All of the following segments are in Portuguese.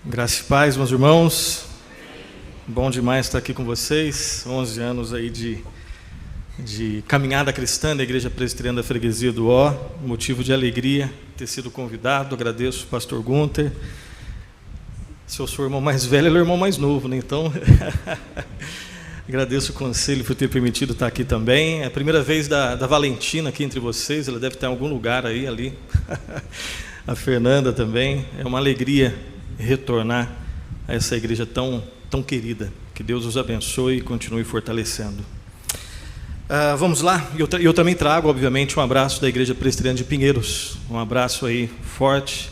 Graça e paz, meus irmãos. Bom demais estar aqui com vocês. 11 anos aí de caminhada cristã da Igreja Presbiteriana da Freguesia do Ó. Motivo de alegria ter sido convidado. Agradeço o pastor Gunter. Se eu sou o irmão mais velho, ele é o irmão mais novo, né? Então, agradeço o conselho por ter permitido estar aqui também. É a primeira vez da Valentina aqui entre vocês. Ela deve estar em algum lugar aí, ali. A Fernanda também. É uma alegria retornar a essa igreja tão querida. Que Deus os abençoe e continue fortalecendo. Vamos lá. Eu também trago, obviamente, um abraço da Igreja Presbiteriana de Pinheiros. Um abraço aí forte.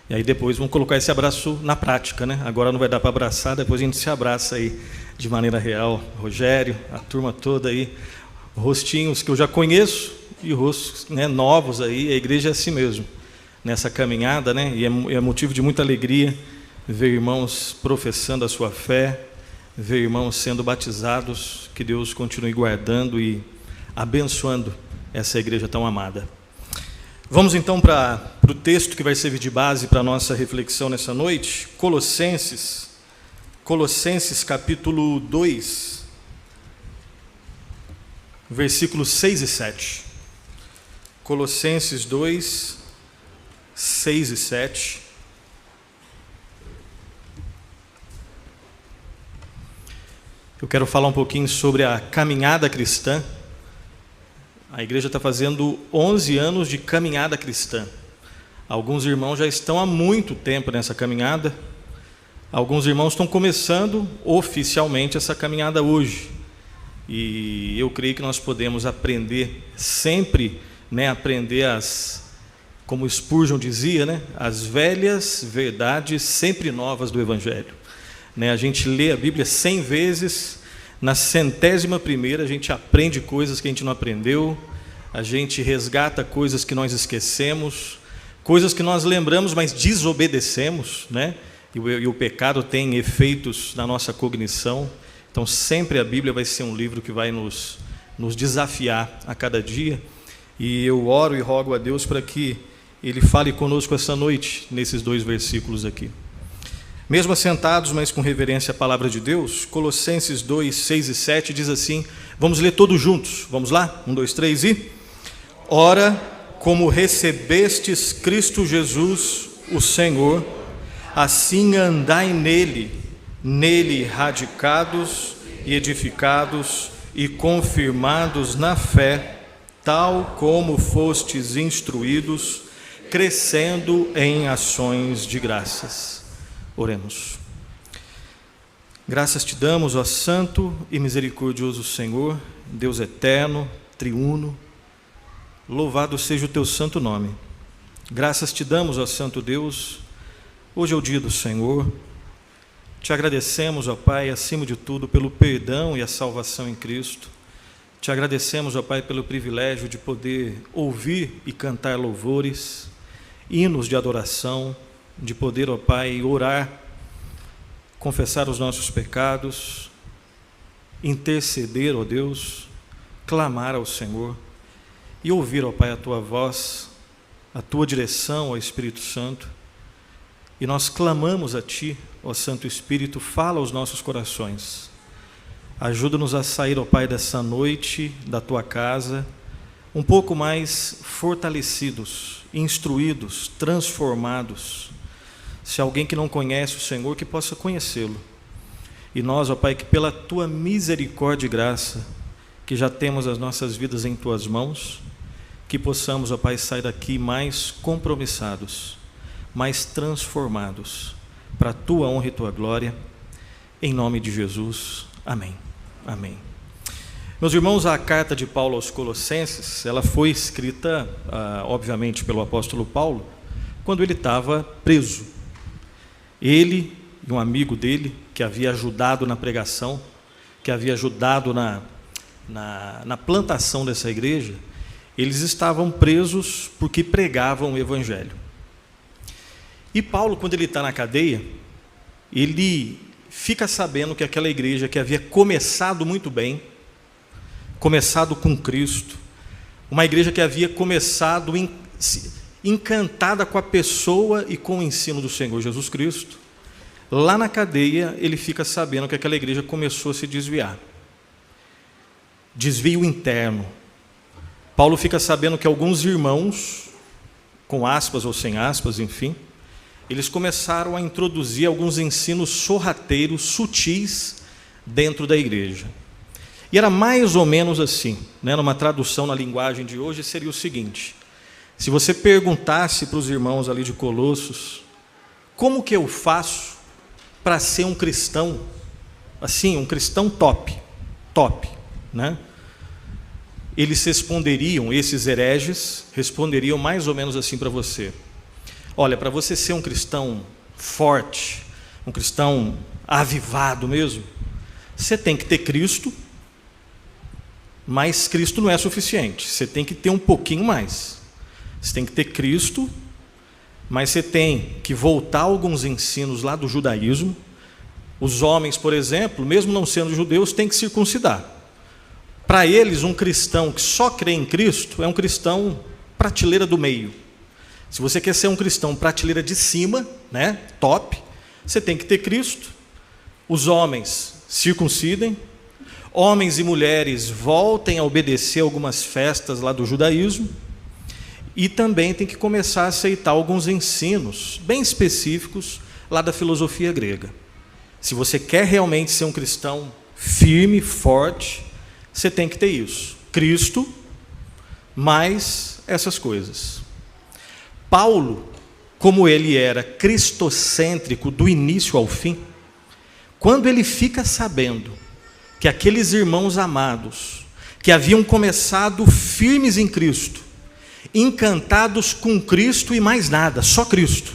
E aí depois vamos colocar esse abraço na prática, né? Agora não vai dar para abraçar, depois a gente se abraça aí de maneira real. Rogério, a turma toda aí, rostinhos que eu já conheço e rostos, né, novos aí. A igreja é assim mesmo, nessa caminhada, né? E é motivo de muita alegria ver irmãos professando a sua fé, ver irmãos sendo batizados. Que Deus continue guardando e abençoando essa igreja tão amada. Vamos então para o texto que vai servir de base para a nossa reflexão nessa noite. Colossenses capítulo 2, versículos 6 e 7. Colossenses 2, 6 e 7. Eu quero falar um pouquinho sobre a caminhada cristã. A igreja está fazendo 11 anos de caminhada cristã. Alguns irmãos já estão há muito tempo nessa caminhada. Alguns irmãos estão começando oficialmente essa caminhada hoje. E eu creio que nós podemos aprender sempre, né, como Spurgeon dizia, né, as velhas verdades sempre novas do Evangelho. Né, a gente lê a Bíblia 100 vezes, na 100ª a gente aprende coisas que a gente não aprendeu, a gente resgata coisas que nós esquecemos, coisas que nós lembramos, mas desobedecemos, né? E o pecado tem efeitos na nossa cognição. Então sempre a Bíblia vai ser um livro que vai nos desafiar a cada dia. E eu oro e rogo a Deus para que Ele fale conosco essa noite, nesses 2 versículos aqui. Mesmo assentados, mas com reverência à palavra de Deus, Colossenses 2, 6 e 7 diz assim, vamos ler todos juntos, vamos lá? 1, 2, 3 e... Ora, como recebestes Cristo Jesus, o Senhor, assim andai nele radicados e edificados e confirmados na fé, tal como fostes instruídos, crescendo em ações de graças. Oremos. Graças te damos, ó santo e misericordioso Senhor, Deus eterno, triuno, louvado seja o teu santo nome. Graças te damos, ó santo Deus, hoje é o dia do Senhor. Te agradecemos, ó Pai, acima de tudo, pelo perdão e a salvação em Cristo. Te agradecemos, ó Pai, pelo privilégio de poder ouvir e cantar louvores, hinos de adoração, de poder, ó Pai, orar, confessar os nossos pecados, interceder, ó Deus, clamar ao Senhor e ouvir, ó Pai, a Tua voz, a Tua direção, ó Espírito Santo. E nós clamamos a Ti, ó Santo Espírito, fala aos nossos corações. Ajuda-nos a sair, ó Pai, dessa noite da Tua casa, um pouco mais fortalecidos, instruídos, transformados. Se alguém que não conhece o Senhor, que possa conhecê-lo. E nós, ó Pai, que pela Tua misericórdia e graça, que já temos as nossas vidas em Tuas mãos, que possamos, ó Pai, sair daqui mais compromissados, mais transformados, para a Tua honra e Tua glória, em nome de Jesus. Amém. Amém. Meus irmãos, a carta de Paulo aos Colossenses, ela foi escrita, obviamente, pelo apóstolo Paulo, quando ele estava preso. Ele e um amigo dele, que havia ajudado na pregação, que havia ajudado na plantação dessa igreja, eles estavam presos porque pregavam o Evangelho. E Paulo, quando ele está na cadeia, ele fica sabendo que aquela igreja que havia começado muito bem, começado com Cristo, uma igreja que havia começado encantada com a pessoa e com o ensino do Senhor Jesus Cristo, lá na cadeia ele fica sabendo que aquela igreja começou a se desviar. Desvio interno. Paulo fica sabendo que alguns irmãos, com aspas ou sem aspas, enfim, eles começaram a introduzir alguns ensinos sorrateiros, sutis, dentro da igreja. E era mais ou menos assim, né? Numa tradução na linguagem de hoje, seria o seguinte: se você perguntasse para os irmãos ali de Colossos, como que eu faço para ser um cristão, assim, um cristão top, né? Eles responderiam, esses hereges, responderiam mais ou menos assim para você: olha, para você ser um cristão forte, um cristão avivado mesmo, você tem que ter Cristo, mas Cristo não é suficiente, você tem que ter um pouquinho mais. Você tem que ter Cristo, mas você tem que voltar a alguns ensinos lá do judaísmo. Os homens, por exemplo, mesmo não sendo judeus, têm que circuncidar. Para eles, um cristão que só crê em Cristo é um cristão prateleira do meio. Se você quer ser um cristão prateleira de cima, né, top, você tem que ter Cristo. Os homens circuncidem, homens e mulheres voltem a obedecer algumas festas lá do judaísmo, e também tem que começar a aceitar alguns ensinos bem específicos lá da filosofia grega. Se você quer realmente ser um cristão firme, forte, você tem que ter isso: Cristo, mais essas coisas. Paulo, como ele era cristocêntrico do início ao fim, quando ele fica sabendo que aqueles irmãos amados, que haviam começado firmes em Cristo, encantados com Cristo e mais nada, só Cristo,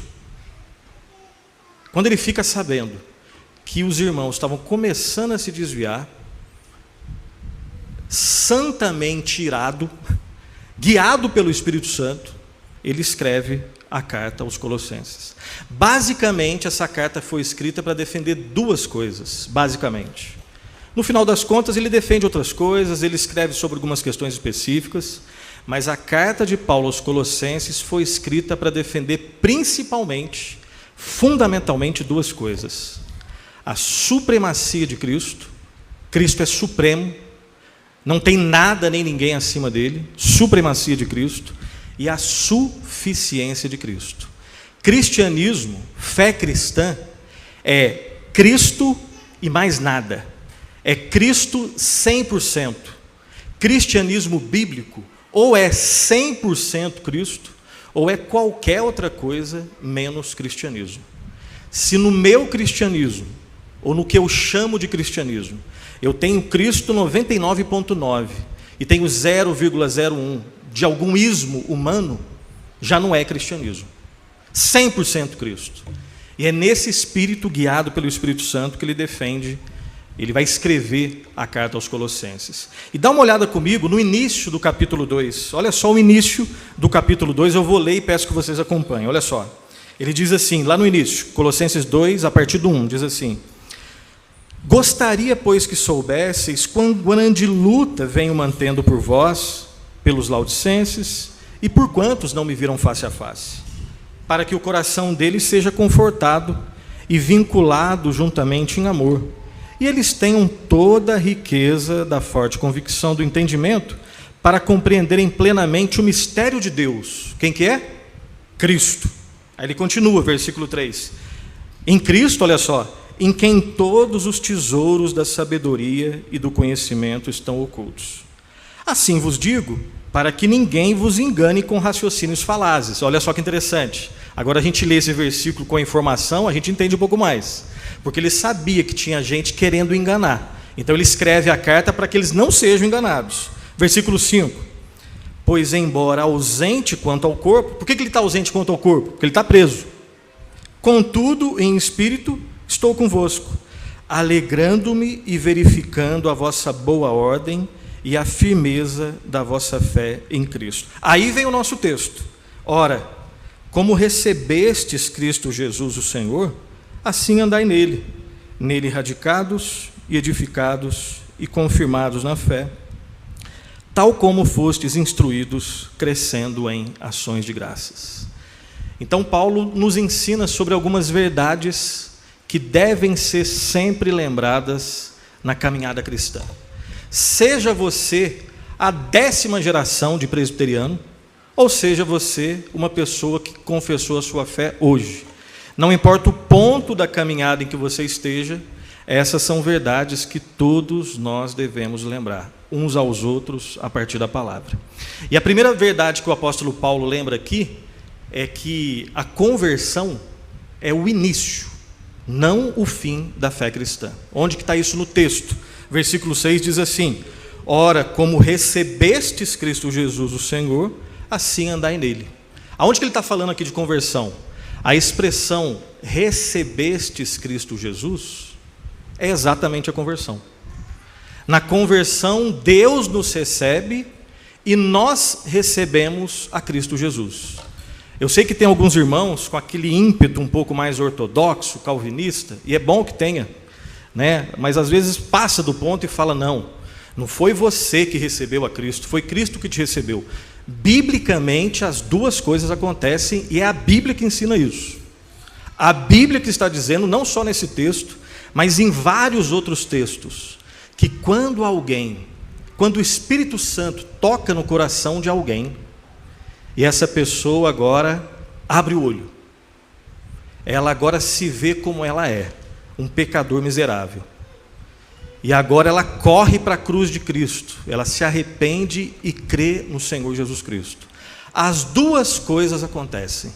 quando ele fica sabendo que os irmãos estavam começando a se desviar, santamente irado, guiado pelo Espírito Santo, ele escreve a carta aos Colossenses. Basicamente, essa carta foi escrita para defender duas coisas, basicamente. No final das contas, ele defende outras coisas, ele escreve sobre algumas questões específicas, mas a carta de Paulo aos Colossenses foi escrita para defender principalmente, fundamentalmente, duas coisas: a supremacia de Cristo. Cristo é supremo, não tem nada nem ninguém acima dele, supremacia de Cristo, e a suficiência de Cristo. Cristianismo, fé cristã, é Cristo e mais nada. É Cristo 100%. Cristianismo bíblico ou é 100% Cristo, ou é qualquer outra coisa menos cristianismo. Se no meu cristianismo, ou no que eu chamo de cristianismo, eu tenho Cristo 99,9 e tenho 0,01 de algum ismo humano, já não é cristianismo. 100% Cristo. E é nesse espírito, guiado pelo Espírito Santo, que ele defende, ele vai escrever a carta aos Colossenses. E dá uma olhada comigo no início do capítulo 2. Olha só o início do capítulo 2, eu vou ler e peço que vocês acompanhem. Olha só. Ele diz assim, lá no início, Colossenses 2, a partir do 1, diz assim: gostaria, pois, que soubesseis quão grande luta venho mantendo por vós, pelos laodicenses, e por quantos não me viram face a face, para que o coração deles seja confortado e vinculado juntamente em amor, e eles tenham toda a riqueza da forte convicção do entendimento, para compreenderem plenamente o mistério de Deus. Quem que é? Cristo. Aí ele continua, versículo 3. Em Cristo, olha só, em quem todos os tesouros da sabedoria e do conhecimento estão ocultos. Assim vos digo, para que ninguém vos engane com raciocínios falazes. Olha só que interessante. Agora a gente lê esse versículo com a informação, a gente entende um pouco mais. Porque ele sabia que tinha gente querendo enganar. Então ele escreve a carta para que eles não sejam enganados. Versículo 5. Pois embora ausente quanto ao corpo... Por que ele está ausente quanto ao corpo? Porque ele está preso. Contudo, em espírito, estou convosco, alegrando-me e verificando a vossa boa ordem e a firmeza da vossa fé em Cristo. Aí vem o nosso texto. Ora, como recebestes Cristo Jesus o Senhor, assim andai nele, nele radicados e edificados e confirmados na fé, tal como fostes instruídos, crescendo em ações de graças. Então Paulo nos ensina sobre algumas verdades que devem ser sempre lembradas na caminhada cristã. Seja você a 10ª geração de presbiteriano, ou seja você uma pessoa que confessou a sua fé hoje. Não importa o ponto da caminhada em que você esteja, essas são verdades que todos nós devemos lembrar, uns aos outros, a partir da palavra. E a primeira verdade que o apóstolo Paulo lembra aqui é que a conversão é o início, não o fim da fé cristã. Onde que está isso no texto? Versículo 6 diz assim: ora, como recebestes Cristo Jesus o Senhor, assim andai nele. Aonde que ele está falando aqui de conversão? A expressão recebestes Cristo Jesus é exatamente a conversão. Na conversão, Deus nos recebe e nós recebemos a Cristo Jesus. Eu sei que tem alguns irmãos com aquele ímpeto um pouco mais ortodoxo, calvinista, e é bom que tenha, né? Mas às vezes passa do ponto e fala: não foi você que recebeu a Cristo, foi Cristo que te recebeu. Biblicamente, as duas coisas acontecem e é a Bíblia que ensina isso. A Bíblia que está dizendo, não só nesse texto, mas em vários outros textos, que quando o Espírito Santo toca no coração de alguém, e essa pessoa agora abre o olho, ela agora se vê como ela é, um pecador miserável. E agora ela corre para a cruz de Cristo, ela se arrepende e crê no Senhor Jesus Cristo. As duas coisas acontecem.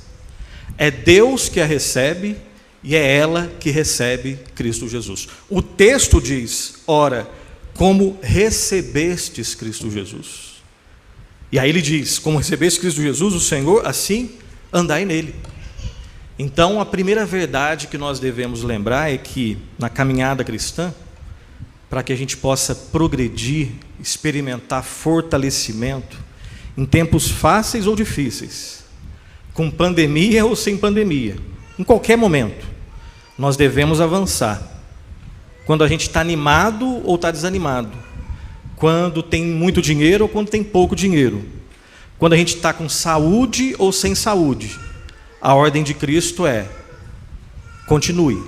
É Deus que a recebe e é ela que recebe Cristo Jesus. O texto diz: ora, como recebestes Cristo Jesus. E aí ele diz: como recebeste Cristo Jesus, o Senhor, assim andai nele. Então a primeira verdade que nós devemos lembrar é que na caminhada cristã, para que a gente possa progredir, experimentar fortalecimento em tempos fáceis ou difíceis, com pandemia ou sem pandemia, em qualquer momento, nós devemos avançar. Quando a gente está animado ou está desanimado, quando tem muito dinheiro ou quando tem pouco dinheiro, quando a gente está com saúde ou sem saúde, a ordem de Cristo é: continue,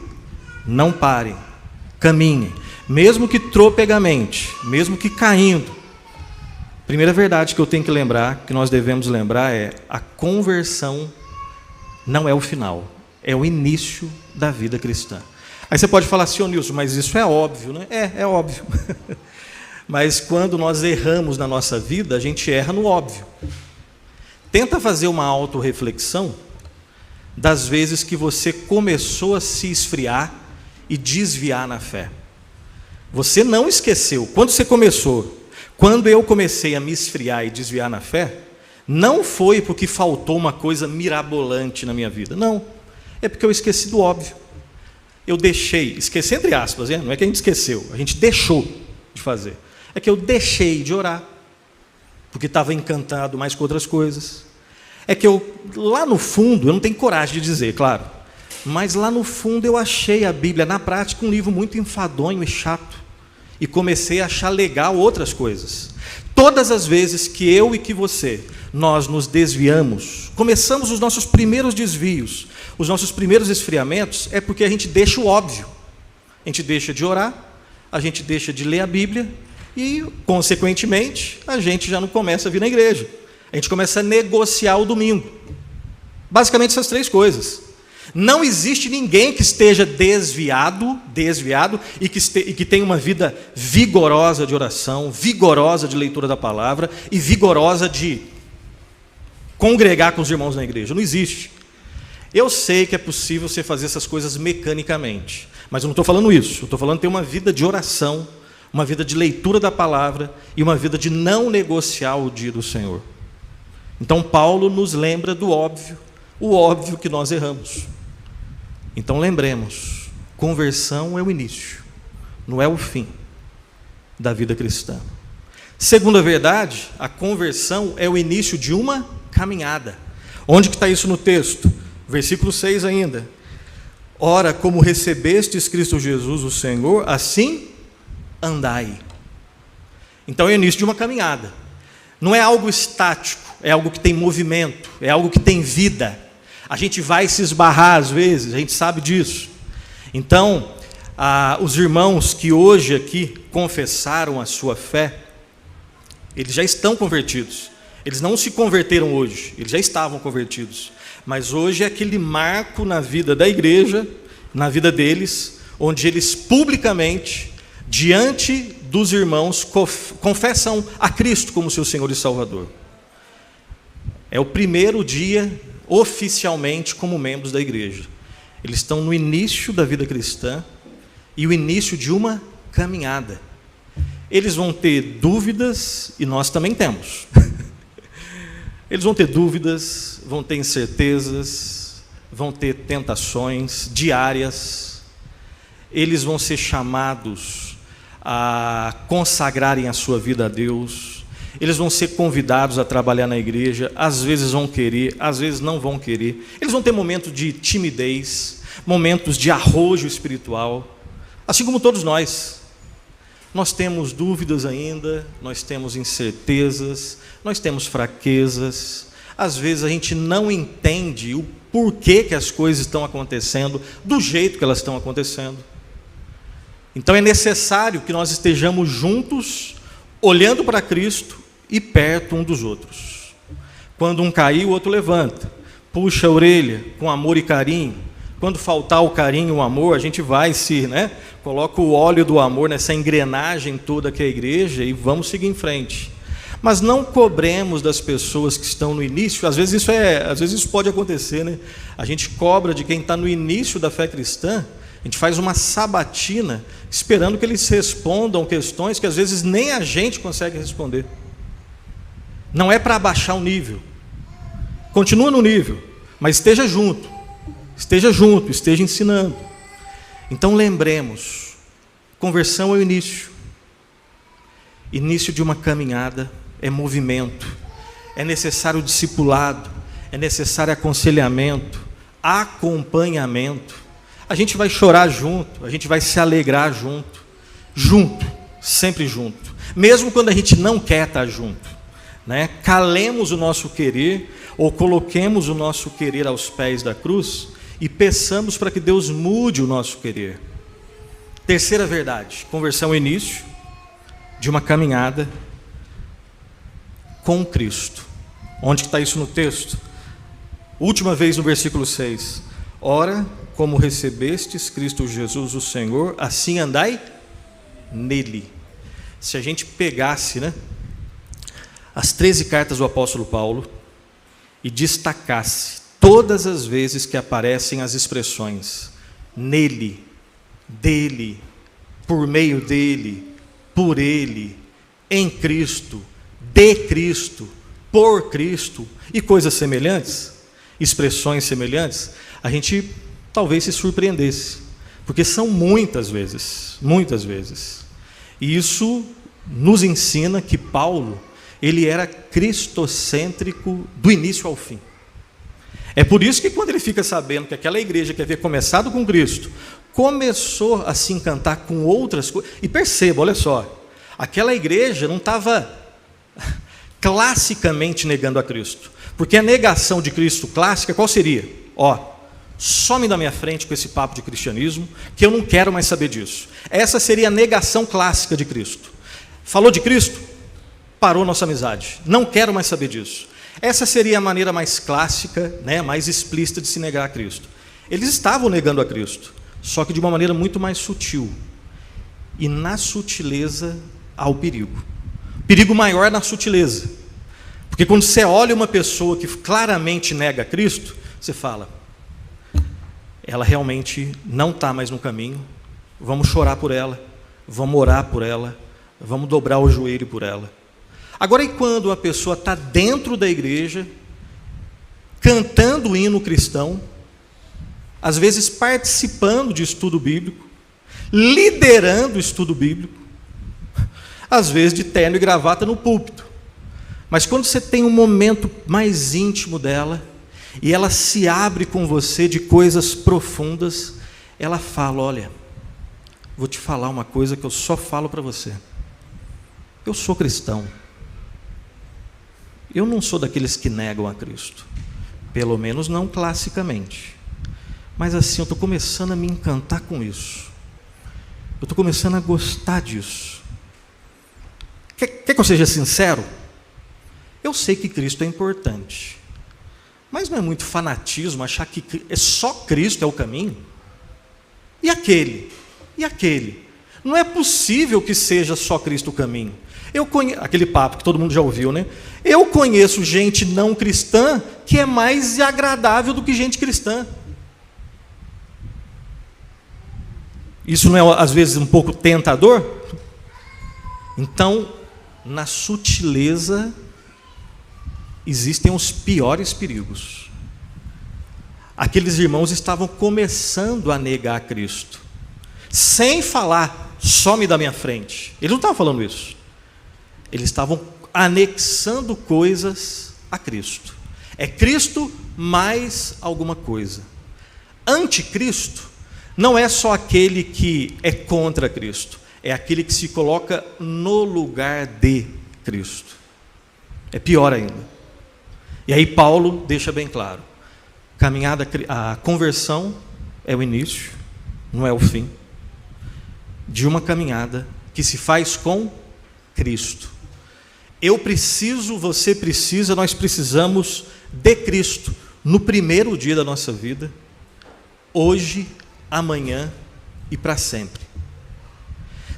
não pare, caminhe, mesmo que tropegamente, mesmo que caindo. Primeira verdade que eu tenho que lembrar, que nós devemos lembrar, é: a conversão não é o final, é o início da vida cristã. Aí você pode falar assim: ô Nilson, mas isso é óbvio, né? É óbvio. Mas quando nós erramos na nossa vida, a gente erra no óbvio. Tenta fazer uma autorreflexão das vezes que você começou a se esfriar e desviar na fé. Você não esqueceu, quando você começou, quando eu comecei a me esfriar e desviar na fé, não foi porque faltou uma coisa mirabolante na minha vida, não, é porque eu esqueci do óbvio. Eu deixei, esqueci entre aspas, não é que a gente esqueceu, a gente deixou de fazer, é que eu deixei de orar, porque estava encantado mais com outras coisas. É que eu, lá no fundo, eu não tenho coragem de dizer, claro, mas lá no fundo eu achei a Bíblia, na prática, um livro muito enfadonho e chato, e comecei a achar legal outras coisas. Todas as vezes que eu e que você, nós nos desviamos, começamos os nossos primeiros desvios, os nossos primeiros esfriamentos, é porque a gente deixa o óbvio. A gente deixa de orar, a gente deixa de ler a Bíblia e, consequentemente, a gente já não começa a vir na igreja. A gente começa a negociar o domingo. Basicamente essas três coisas. Não existe ninguém que esteja desviado e que tenha uma vida vigorosa de oração, vigorosa de leitura da palavra e vigorosa de congregar com os irmãos na igreja. Não existe. Eu sei que é possível você fazer essas coisas mecanicamente, mas eu não estou falando isso. Eu estou falando de ter uma vida de oração, uma vida de leitura da palavra e uma vida de não negociar o dia do Senhor. Então Paulo nos lembra do óbvio, o óbvio que nós erramos. Então lembremos, conversão é o início, não é o fim da vida cristã. Segunda verdade, a conversão é o início de uma caminhada. Onde que está isso no texto? Versículo 6 ainda. Ora, como recebestes Cristo Jesus o Senhor, assim andai. Então é o início de uma caminhada. Não é algo estático, é algo que tem movimento, é algo que tem vida. A gente vai se esbarrar às vezes, a gente sabe disso. Então, os irmãos que hoje aqui confessaram a sua fé, eles já estão convertidos. Eles não se converteram hoje, eles já estavam convertidos. Mas hoje é aquele marco na vida da igreja, na vida deles, onde eles publicamente, diante dos irmãos, confessam a Cristo como seu Senhor e Salvador. É o primeiro dia, oficialmente, como membros da igreja. Eles estão no início da vida cristã e o início de uma caminhada. Eles vão ter dúvidas, e nós também temos. Eles vão ter dúvidas, vão ter incertezas, vão ter tentações diárias. Eles vão ser chamados a consagrarem a sua vida a Deus. Eles vão ser convidados a trabalhar na igreja. Às vezes vão querer, às vezes não vão querer. Eles vão ter momentos de timidez, momentos de arrojo espiritual, assim como todos nós. Nós temos dúvidas ainda, nós temos incertezas, nós temos fraquezas. Às vezes a gente não entende o porquê que as coisas estão acontecendo, do jeito que elas estão acontecendo. Então é necessário que nós estejamos juntos, olhando para Cristo e perto um dos outros. Quando um cair, o outro levanta, puxa a orelha com amor e carinho. Quando faltar o carinho, o amor, a gente vai coloca o óleo do amor nessa engrenagem toda que é a igreja e vamos seguir em frente. Mas não cobremos das pessoas que estão no início. Às vezes isso pode acontecer, A gente cobra de quem está no início da fé cristã. A gente faz uma sabatina esperando que eles respondam questões que às vezes nem a gente consegue responder. Não é para abaixar o nível. Continua no nível, mas esteja junto. Esteja junto, esteja ensinando. Então lembremos, conversão é o início. Início de uma caminhada é movimento. É necessário discipulado, é necessário aconselhamento, acompanhamento. A gente vai chorar junto, a gente vai se alegrar junto. Junto, sempre junto. Mesmo quando a gente não quer estar junto. Calemos o nosso querer, ou coloquemos o nosso querer aos pés da cruz, e peçamos para que Deus mude o nosso querer. Terceira verdade, conversão é o início de uma caminhada com Cristo. Onde está isso no texto? Última vez no versículo 6. Ora, como recebestes Cristo Jesus o Senhor, assim andai nele. Se a gente pegasse as 13 cartas do apóstolo Paulo e destacasse todas as vezes que aparecem as expressões nele, dele, por meio dele, por ele, em Cristo, de Cristo, por Cristo e coisas semelhantes, expressões semelhantes, a gente talvez se surpreendesse, porque são muitas vezes. E isso nos ensina que Paulo, ele era cristocêntrico do início ao fim. É por isso que quando ele fica sabendo que aquela igreja que havia começado com Cristo, começou a se encantar com outras coisas, e perceba, olha só, aquela igreja não estava classicamente negando a Cristo, porque a negação de Cristo clássica, qual seria? Some da minha frente com esse papo de cristianismo, que eu não quero mais saber disso. Essa seria a negação clássica de Cristo. Falou de Cristo? Parou nossa amizade, não quero mais saber disso. Essa seria a maneira mais clássica, mais explícita de se negar a Cristo. Eles estavam negando a Cristo, só que de uma maneira muito mais sutil. E na sutileza há o perigo. O perigo maior é na sutileza. Porque quando você olha uma pessoa que claramente nega a Cristo, você fala, ela realmente não está mais no caminho, vamos chorar por ela, vamos orar por ela, vamos dobrar o joelho por ela. Agora, e quando a pessoa está dentro da igreja, cantando o hino cristão, às vezes participando de estudo bíblico, liderando o estudo bíblico, às vezes de terno e gravata no púlpito, mas quando você tem um momento mais íntimo dela, e ela se abre com você de coisas profundas, ela fala, olha, vou te falar uma coisa que eu só falo para você, eu sou cristão, eu não sou daqueles que negam a Cristo, pelo menos não classicamente, mas assim, eu estou começando a me encantar com isso. Eu estou começando a gostar disso. Quer que eu seja sincero? Eu sei que Cristo é importante, mas não é muito fanatismo achar que é só Cristo é o caminho? E aquele? E aquele? Não é possível que seja só Cristo o caminho. Aquele papo que todo mundo já ouviu, né? Eu conheço gente não cristã que é mais agradável do que gente cristã. Isso não é, às vezes, um pouco tentador? Então, na sutileza, existem os piores perigos. Aqueles irmãos estavam começando a negar Cristo, sem falar, some da minha frente. Eles não estavam falando isso. Eles estavam anexando coisas a Cristo. É Cristo mais alguma coisa. Anticristo não é só aquele que é contra Cristo, é aquele que se coloca no lugar de Cristo. É pior ainda. E aí Paulo deixa bem claro: a conversão é o início, não é o fim, de uma caminhada que se faz com Cristo. Eu preciso, você precisa, nós precisamos de Cristo no primeiro dia da nossa vida, hoje, amanhã e para sempre.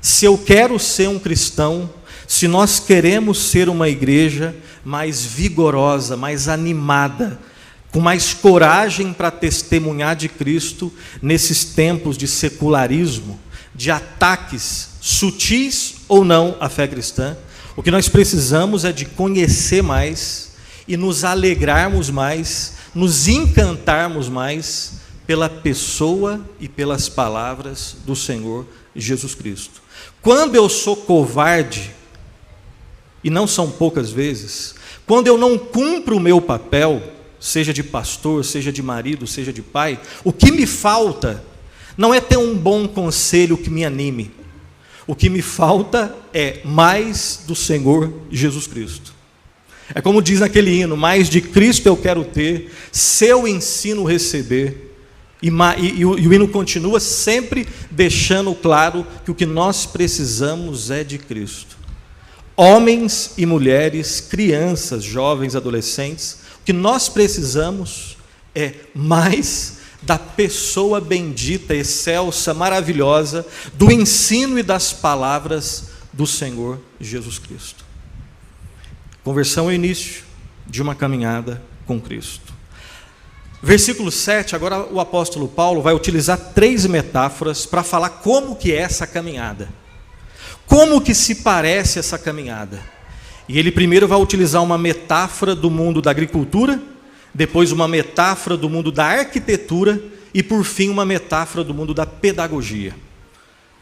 Se eu quero ser um cristão, se nós queremos ser uma igreja mais vigorosa, mais animada, com mais coragem para testemunhar de Cristo nesses tempos de secularismo, de ataques sutis ou não à fé cristã, o que nós precisamos é de conhecer mais e nos alegrarmos mais, nos encantarmos mais pela pessoa e pelas palavras do Senhor Jesus Cristo. Quando eu sou covarde, e não são poucas vezes, quando eu não cumpro o meu papel, seja de pastor, seja de marido, seja de pai, o que me falta não é ter um bom conselho que me anime. O que me falta é mais do Senhor Jesus Cristo. É como diz naquele hino: mais de Cristo eu quero ter, seu ensino receber. E o hino continua sempre deixando claro que o que nós precisamos é de Cristo. Homens e mulheres, crianças, jovens, adolescentes, o que nós precisamos é mais da pessoa bendita, excelsa, maravilhosa, do ensino e das palavras do Senhor Jesus Cristo. Conversão é o início de uma caminhada com Cristo. Versículo 7, agora o apóstolo Paulo vai utilizar 3 metáforas para falar como que é essa caminhada. Como que se parece essa caminhada? E ele primeiro vai utilizar uma metáfora do mundo da agricultura, depois uma metáfora do mundo da arquitetura e, por fim, uma metáfora do mundo da pedagogia.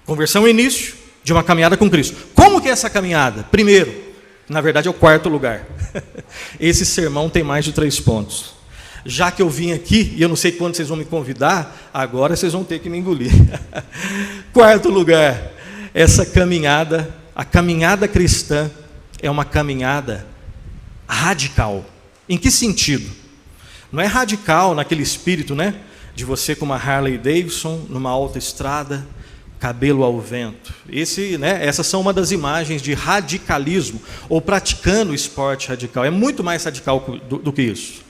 Conversão é o início de uma caminhada com Cristo. Como que é essa caminhada? Primeiro, na verdade é o 4º lugar. Esse sermão tem mais de 3 pontos. Já que eu vim aqui, e eu não sei quando vocês vão me convidar, agora vocês vão ter que me engolir. 4º lugar, essa caminhada, a caminhada cristã é uma caminhada radical. Em que sentido? Não é radical naquele espírito, né? De você com uma Harley Davidson, numa autoestrada, cabelo ao vento. Essas são uma das imagens de radicalismo, ou praticando esporte radical. É muito mais radical do que isso.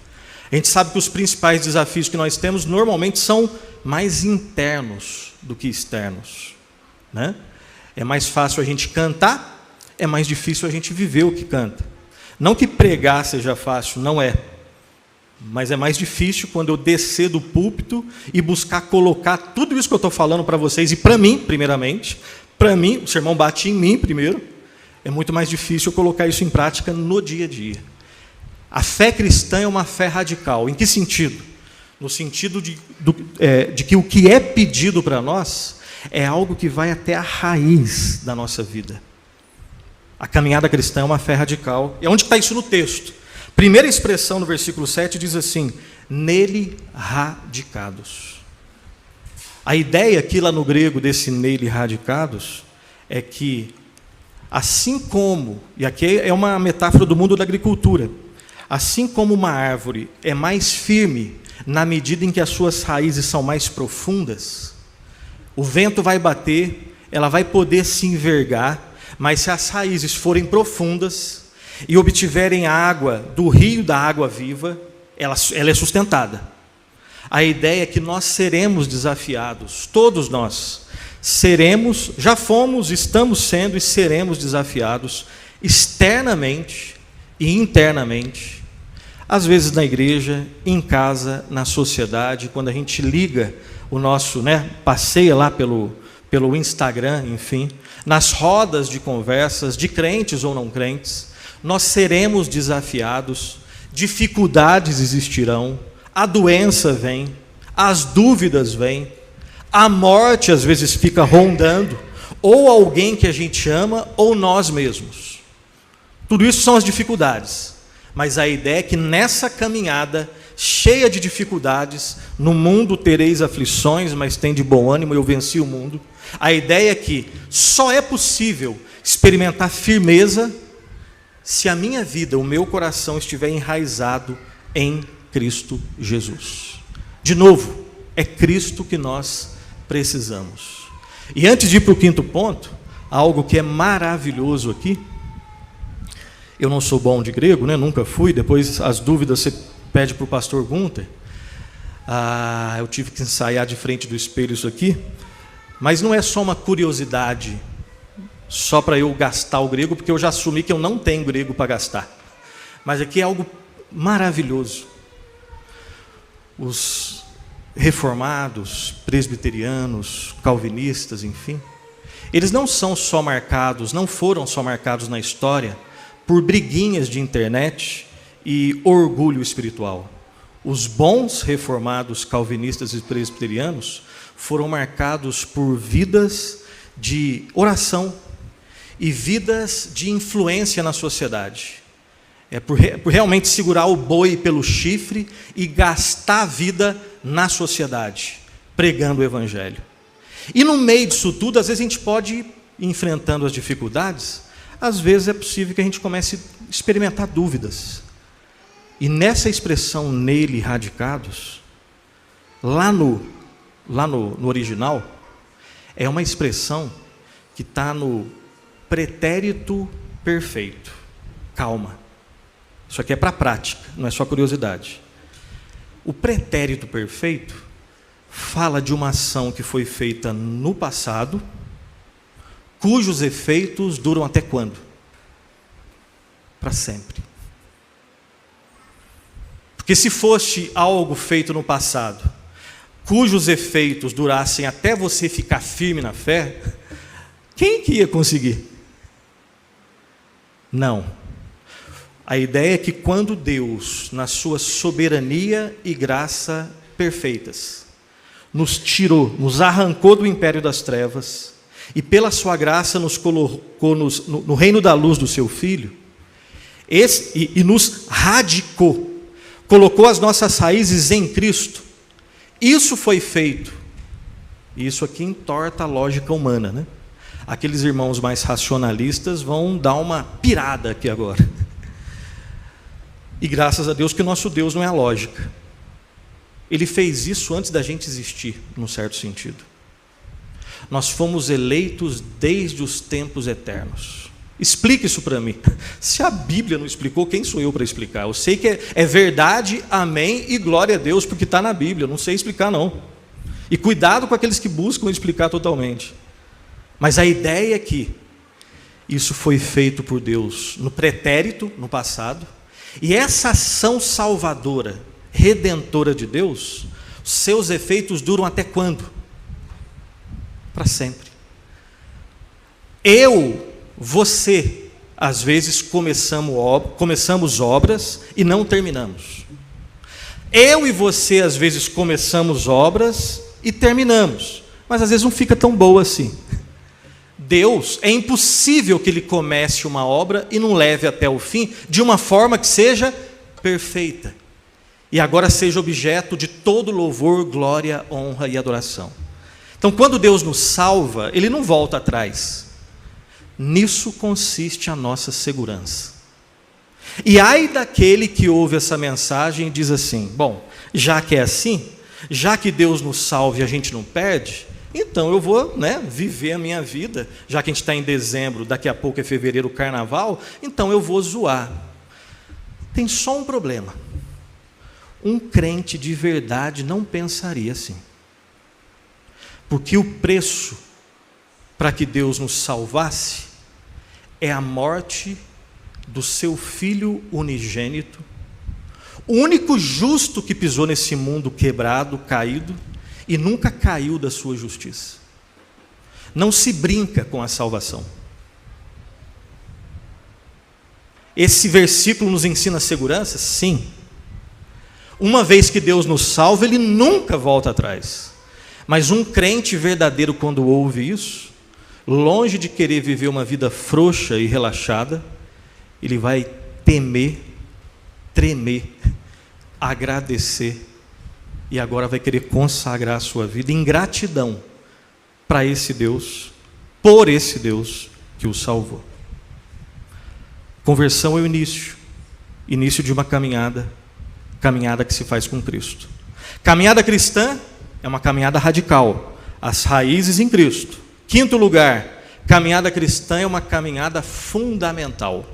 A gente sabe que os principais desafios que nós temos normalmente são mais internos do que externos, né? É mais fácil a gente cantar, é mais difícil a gente viver o que canta. Não que pregar seja fácil, não é. Mas é mais difícil quando eu descer do púlpito e buscar colocar tudo isso que eu estou falando para vocês, e para mim, primeiramente, para mim, o sermão bate em mim primeiro, é muito mais difícil eu colocar isso em prática no dia a dia. A fé cristã é uma fé radical. Em que sentido? No sentido de que o que é pedido para nós é algo que vai até a raiz da nossa vida. A caminhada cristã é uma fé radical. E onde está isso no texto? Primeira expressão no versículo 7 diz assim: nele radicados. A ideia aqui lá no grego desse nele radicados é que, assim como, e aqui é uma metáfora do mundo da agricultura, Assim como uma árvore é mais firme na medida em que as suas raízes são mais profundas, o vento vai bater, ela vai poder se envergar, mas se as raízes forem profundas e obtiverem água do rio da água viva, ela é sustentada. A ideia é que nós seremos desafiados, todos nós seremos, já fomos, estamos sendo e seremos desafiados externamente e internamente, às vezes na igreja, em casa, na sociedade, quando a gente liga o nosso, passeia lá pelo Instagram, enfim, nas rodas de conversas, de crentes ou não crentes, nós seremos desafiados, dificuldades existirão, a doença vem, as dúvidas vêm, a morte às vezes fica rondando, ou alguém que a gente ama, ou nós mesmos. Tudo isso são as dificuldades, mas a ideia é que nessa caminhada, cheia de dificuldades, no mundo tereis aflições, mas tem de bom ânimo, eu venci o mundo. A ideia é que só é possível experimentar firmeza se a minha vida, o meu coração estiver enraizado em Cristo Jesus. De novo, é Cristo que nós precisamos. E antes de ir para o quinto ponto, algo que é maravilhoso aqui, eu não sou bom de grego, nunca fui, depois as dúvidas você pede para o pastor Gunther. Eu tive que ensaiar de frente do espelho isso aqui, mas não é só uma curiosidade, só para eu gastar o grego, porque eu já assumi que eu não tenho grego para gastar. Mas aqui é algo maravilhoso. Os reformados, presbiterianos, calvinistas, enfim, eles não são só marcados, não foram só marcados na história por briguinhas de internet e orgulho espiritual. Os bons reformados calvinistas e presbiterianos foram marcados por vidas de oração e vidas de influência na sociedade. Por realmente segurar o boi pelo chifre e gastar a vida na sociedade, pregando o evangelho. E no meio disso tudo, às vezes a gente pode ir enfrentando as dificuldades, às vezes é possível que a gente comece a experimentar dúvidas. E nessa expressão nele radicados, lá no original, é uma expressão que está no pretérito perfeito. Calma. Isso aqui é para a prática, não é só curiosidade. O pretérito perfeito fala de uma ação que foi feita no passado, cujos efeitos duram até quando? Para sempre. Porque se fosse algo feito no passado, cujos efeitos durassem até você ficar firme na fé, quem que ia conseguir? Não. A ideia é que quando Deus, na sua soberania e graça perfeitas, nos tirou, nos arrancou do império das trevas, e pela sua graça nos colocou no reino da luz do seu Filho, e nos radicou, colocou as nossas raízes em Cristo. Isso foi feito, e isso aqui entorta a lógica humana, Aqueles irmãos mais racionalistas vão dar uma pirada aqui agora. E graças a Deus que o nosso Deus não é a lógica. Ele fez isso antes da gente existir, num certo sentido. Nós fomos eleitos desde os tempos eternos. Explique isso para mim. Se a Bíblia não explicou, quem sou eu para explicar? Eu sei que é verdade, amém, e glória a Deus, porque está na Bíblia, eu não sei explicar não. E cuidado com aqueles que buscam explicar totalmente. Mas a ideia é que isso foi feito por Deus no pretérito, no passado, e essa ação salvadora, redentora de Deus, seus efeitos duram até quando? Para sempre. Você, às vezes começamos obras e não terminamos. Eu e você, às vezes, começamos obras e terminamos, mas às vezes não fica tão boa assim. Deus, é impossível que Ele comece uma obra e não leve até o fim, de uma forma que seja perfeita, e agora seja objeto de todo louvor, glória, honra e adoração. Então, quando Deus nos salva, Ele não volta atrás. Nisso consiste a nossa segurança. E ai daquele que ouve essa mensagem e diz assim: bom, já que é assim, já que Deus nos salve e a gente não perde, então eu vou, viver a minha vida, já que a gente está em dezembro, daqui a pouco é fevereiro, carnaval, então eu vou zoar. Tem só um problema: um crente de verdade não pensaria assim, porque o preço para que Deus nos salvasse é a morte do seu Filho unigênito, o único justo que pisou nesse mundo quebrado, caído, e nunca caiu da sua justiça. Não se brinca com a salvação. Esse versículo nos ensina segurança? Sim. Uma vez que Deus nos salva, Ele nunca volta atrás. Mas um crente verdadeiro, quando ouve isso, longe de querer viver uma vida frouxa e relaxada, ele vai temer, tremer, agradecer, e agora vai querer consagrar a sua vida em gratidão para esse Deus, por esse Deus que o salvou. Conversão é o início de uma caminhada que se faz com Cristo. Caminhada cristã é uma caminhada radical, as raízes em Cristo. Quinto lugar, caminhada cristã é uma caminhada fundamental.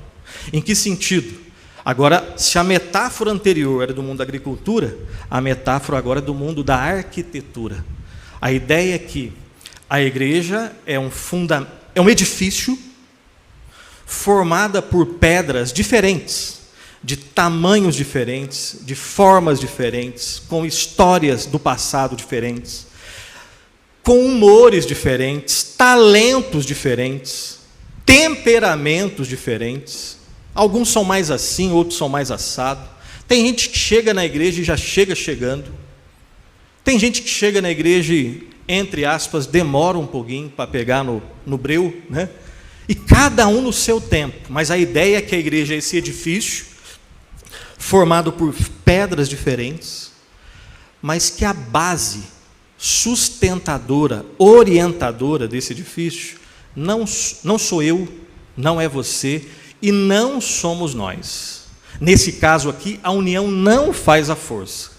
Em que sentido? Agora, se a metáfora anterior era do mundo da agricultura, a metáfora agora é do mundo da arquitetura. A ideia é que a igreja é um edifício formada por pedras diferentes, de tamanhos diferentes, de formas diferentes, com histórias do passado diferentes, com humores diferentes, talentos diferentes, temperamentos diferentes. Alguns são mais assim, outros são mais assado. Tem gente que chega na igreja e já chega chegando. Tem gente que chega na igreja e, entre aspas, demora um pouquinho para pegar no breu, E cada um no seu tempo. Mas a ideia é que a igreja é esse edifício formado por pedras diferentes, mas que a base sustentadora, orientadora desse edifício não sou eu, não é você e não somos nós. Nesse caso aqui, a união não faz a força.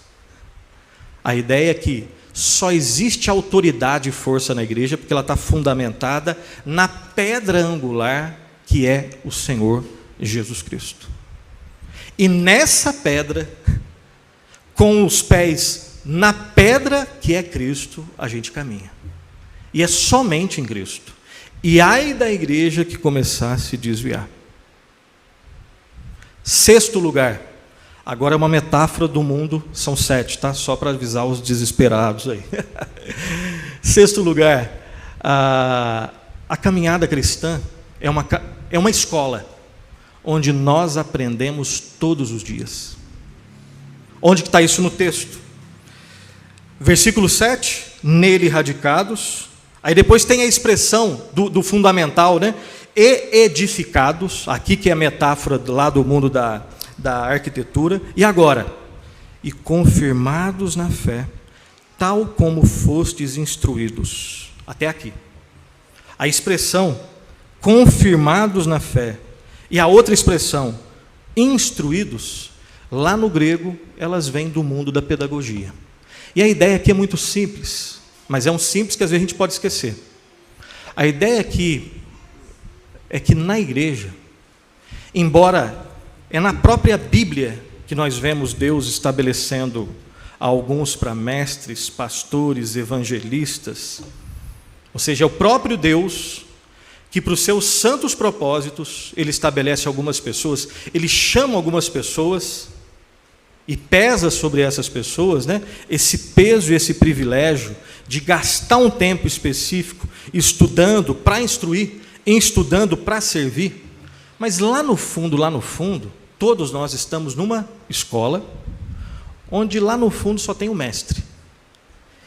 A ideia é que só existe autoridade e força na igreja porque ela está fundamentada na pedra angular que é o Senhor Jesus Cristo. E nessa pedra, com os pés na pedra que é Cristo, a gente caminha. E é somente em Cristo. E ai da igreja que começar a se desviar. Sexto lugar, agora é uma metáfora do mundo, são 7, tá? Só para avisar os desesperados aí. Sexto lugar, a caminhada cristã é uma escola, onde nós aprendemos todos os dias. Onde que está isso no texto? Versículo 7, nele radicados. Aí depois tem a expressão do fundamental, E edificados, aqui que é a metáfora lá do mundo da arquitetura. E agora? E confirmados na fé, tal como fostes instruídos. Até aqui. A expressão confirmados na fé e a outra expressão instruídos, lá no grego, elas vêm do mundo da pedagogia. E a ideia aqui é muito simples, mas é um simples que às vezes a gente pode esquecer. A ideia aqui é que na igreja, embora é na própria Bíblia que nós vemos Deus estabelecendo alguns para mestres, pastores, evangelistas, ou seja, é o próprio Deus que para os seus santos propósitos, Ele estabelece algumas pessoas, Ele chama algumas pessoas e pesa sobre essas pessoas, esse peso e esse privilégio de gastar um tempo específico estudando para instruir, estudando para servir. Mas lá no fundo, todos nós estamos numa escola, onde lá no fundo só tem o mestre.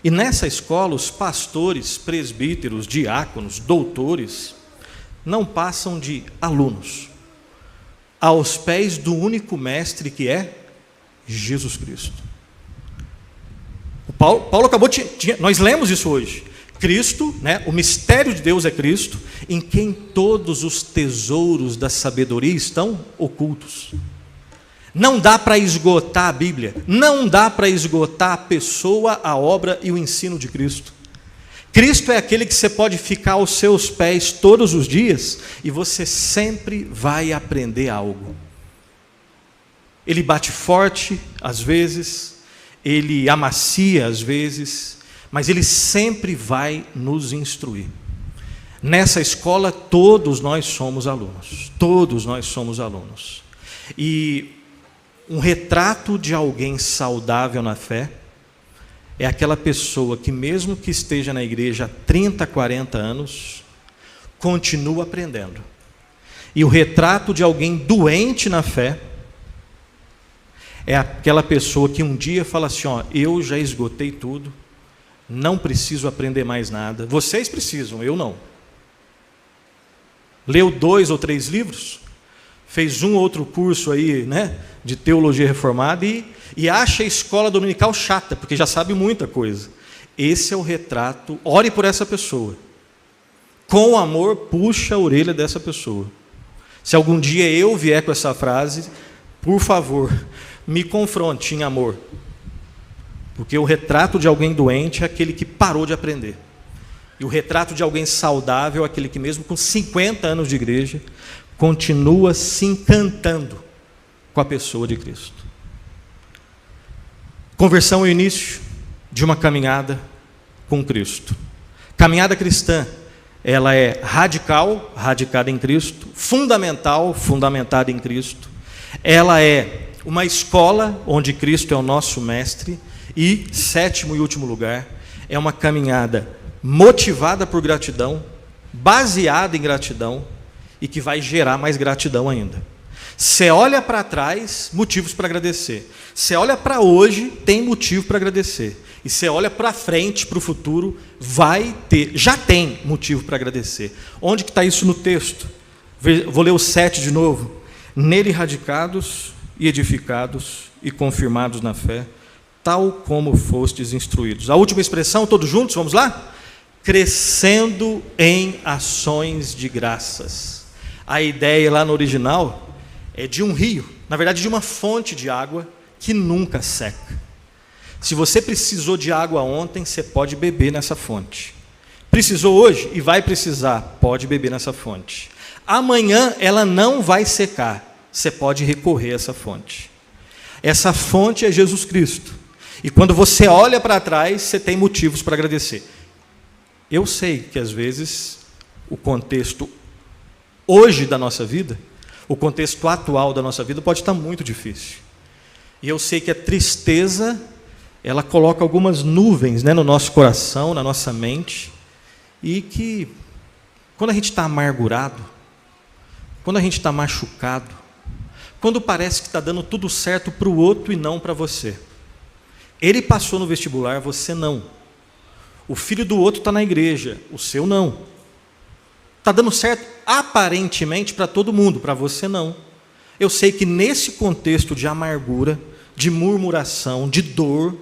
E nessa escola, os pastores, presbíteros, diáconos, doutores, não passam de alunos, aos pés do único mestre que é Jesus Cristo. Paulo acabou nós lemos isso hoje. Cristo, o mistério de Deus é Cristo, em quem todos os tesouros da sabedoria estão ocultos. Não dá para esgotar a Bíblia, não dá para esgotar a pessoa, a obra e o ensino de Cristo. Cristo é aquele que você pode ficar aos seus pés todos os dias e você sempre vai aprender algo. Ele bate forte às vezes, ele amacia às vezes, mas ele sempre vai nos instruir. Nessa escola todos nós somos alunos, todos nós somos alunos. E um retrato de alguém saudável na fé é aquela pessoa que, mesmo que esteja na igreja há 30, 40 anos, continua aprendendo. E o retrato de alguém doente na fé é aquela pessoa que um dia fala assim, ó, eu já esgotei tudo, não preciso aprender mais nada. Vocês precisam, eu não. Leu 2 ou 3 livros, fez um ou outro curso aí, né, de teologia reformada e acha a escola dominical chata, porque já sabe muita coisa. Esse é o retrato, ore por essa pessoa. Com amor, puxa a orelha dessa pessoa. Se algum dia eu vier com essa frase, por favor, me confronte em amor. Porque o retrato de alguém doente é aquele que parou de aprender. E o retrato de alguém saudável é aquele que, mesmo com 50 anos de igreja, continua se encantando com a pessoa de Cristo. Conversão é o início de uma caminhada com Cristo. Caminhada cristã, ela é radical, radicada em Cristo, fundamental, fundamentada em Cristo. Ela é uma escola onde Cristo é o nosso mestre. E, sétimo e último lugar, é uma caminhada motivada por gratidão, baseada em gratidão e que vai gerar mais gratidão ainda. Você olha para trás, motivos para agradecer. Você olha para hoje, tem motivo para agradecer. E você olha para frente, para o futuro, vai ter, já tem motivo para agradecer. Onde que está isso no texto? Vou ler o 7 de novo. Nele radicados e edificados e confirmados na fé, tal como fostes instruídos. A última expressão, todos juntos, vamos lá? Crescendo em ações de graças. A ideia lá no original é de um rio, na verdade de uma fonte de água que nunca seca. Se você precisou de água ontem, você pode beber nessa fonte. Precisou hoje e vai precisar, pode beber nessa fonte. Amanhã ela não vai secar, você pode recorrer a essa fonte. Essa fonte é Jesus Cristo. E quando você olha para trás, você tem motivos para agradecer. Eu sei que às vezes o contexto hoje da nossa vida, o contexto atual da nossa vida pode estar muito difícil. E eu sei que a tristeza, ela coloca algumas nuvens, né, no nosso coração, na nossa mente, e que quando a gente está amargurado, quando a gente está machucado, quando parece que está dando tudo certo para o outro e não para você. Ele passou no vestibular, você não. O filho do outro está na igreja, o seu não. Está dando certo aparentemente para todo mundo, para você não. Eu sei que nesse contexto de amargura, de murmuração, de dor,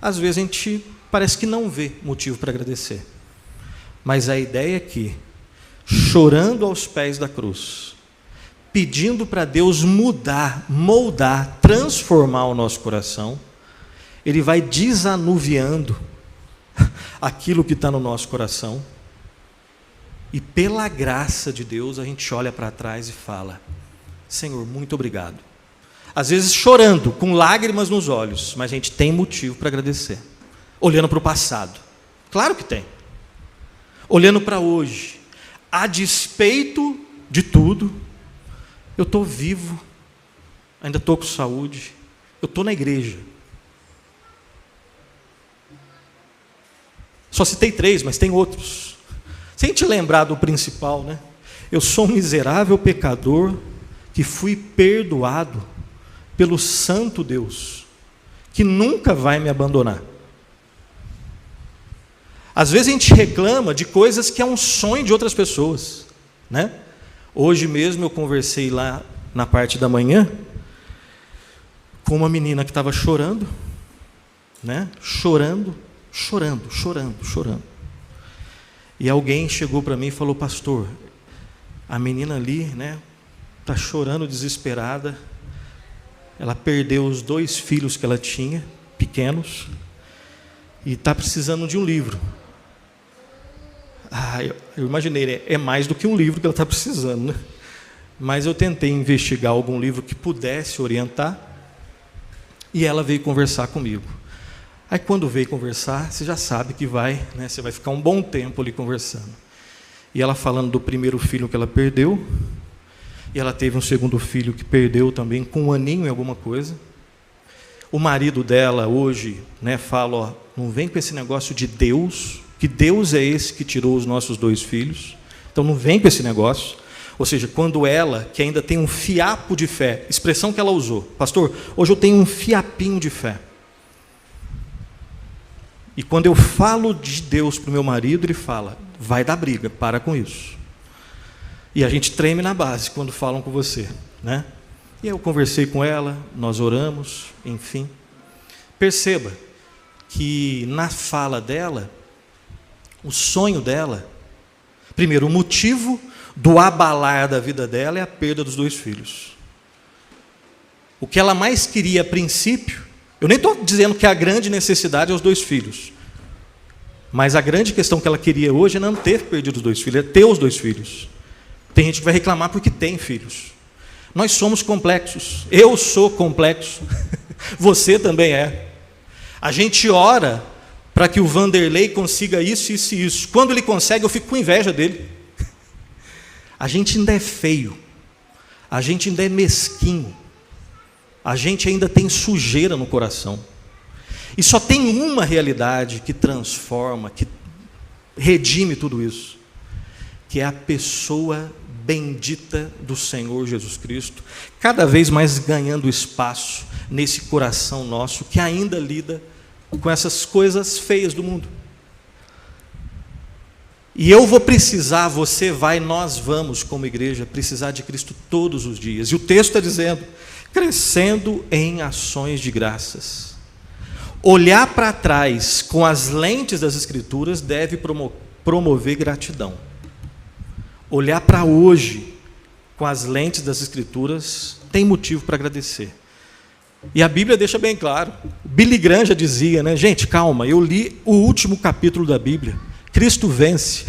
às vezes a gente parece que não vê motivo para agradecer. Mas a ideia é que, chorando aos pés da cruz, pedindo para Deus mudar, moldar, transformar o nosso coração, Ele vai desanuviando aquilo que está no nosso coração, e pela graça de Deus a gente olha para trás e fala, Senhor, muito obrigado. Às vezes chorando, com lágrimas nos olhos, mas a gente tem motivo para agradecer. Olhando para o passado, claro que tem. Olhando para hoje, a despeito de tudo, eu estou vivo, ainda estou com saúde, eu estou na igreja. Só citei 3, mas tem outros. Se a gente lembrar do principal, né? Eu sou um miserável pecador que fui perdoado pelo santo Deus, que nunca vai me abandonar. Às vezes a gente reclama de coisas que é um sonho de outras pessoas, né? Hoje mesmo eu conversei lá na parte da manhã com uma menina que estava chorando, né? Chorando. E alguém chegou para mim e falou, pastor, a menina ali, né, está chorando desesperada. Ela perdeu os 2 filhos que ela tinha, pequenos, e está precisando de um livro. Eu imaginei, é mais do que um livro que ela está precisando, né? Mas eu tentei investigar algum livro que pudesse orientar, e ela veio conversar comigo. Aí quando veio conversar, você já sabe que vai, né? Você vai ficar um bom tempo ali conversando. E ela falando do primeiro filho que ela perdeu, e ela teve um segundo filho que perdeu também, com 1 aninho em alguma coisa. O marido dela hoje, né, fala, ó, não vem com esse negócio de Deus, que Deus é esse que tirou os nossos 2 filhos, então não vem com esse negócio. Ou seja, quando ela, que ainda tem um fiapo de fé, expressão que ela usou, pastor, hoje eu tenho um fiapinho de fé. E quando eu falo de Deus para o meu marido, ele fala, vai dar briga, para com isso. E a gente treme na base quando falam com você, né? E aí eu conversei com ela, nós oramos, enfim. Perceba que na fala dela, o sonho dela, primeiro, o motivo do abalar da vida dela é a perda dos 2 filhos. O que ela mais queria a princípio, eu nem estou dizendo que a grande necessidade é os 2 filhos, mas a grande questão que ela queria hoje é não ter perdido os 2 filhos, é ter os 2 filhos. Tem gente que vai reclamar porque tem filhos. Nós somos complexos, eu sou complexo, você também é. A gente ora para que o Vanderlei consiga isso, isso e isso. Quando ele consegue, eu fico com inveja dele. A gente ainda é feio, a gente ainda é mesquinho, a gente ainda tem sujeira no coração. E só tem uma realidade que transforma, que redime tudo isso, que é a pessoa bendita do Senhor Jesus Cristo, cada vez mais ganhando espaço nesse coração nosso, que ainda lida com essas coisas feias do mundo. E eu vou precisar, você vai, nós vamos, como igreja, precisar de Cristo todos os dias. E o texto está dizendo, crescendo em ações de graças. Olhar para trás com as lentes das Escrituras deve promover gratidão. Olhar para hoje com as lentes das Escrituras tem motivo para agradecer. E a Bíblia deixa bem claro. Billy Graham já dizia, né? Gente, calma, eu li o último capítulo da Bíblia. Cristo vence.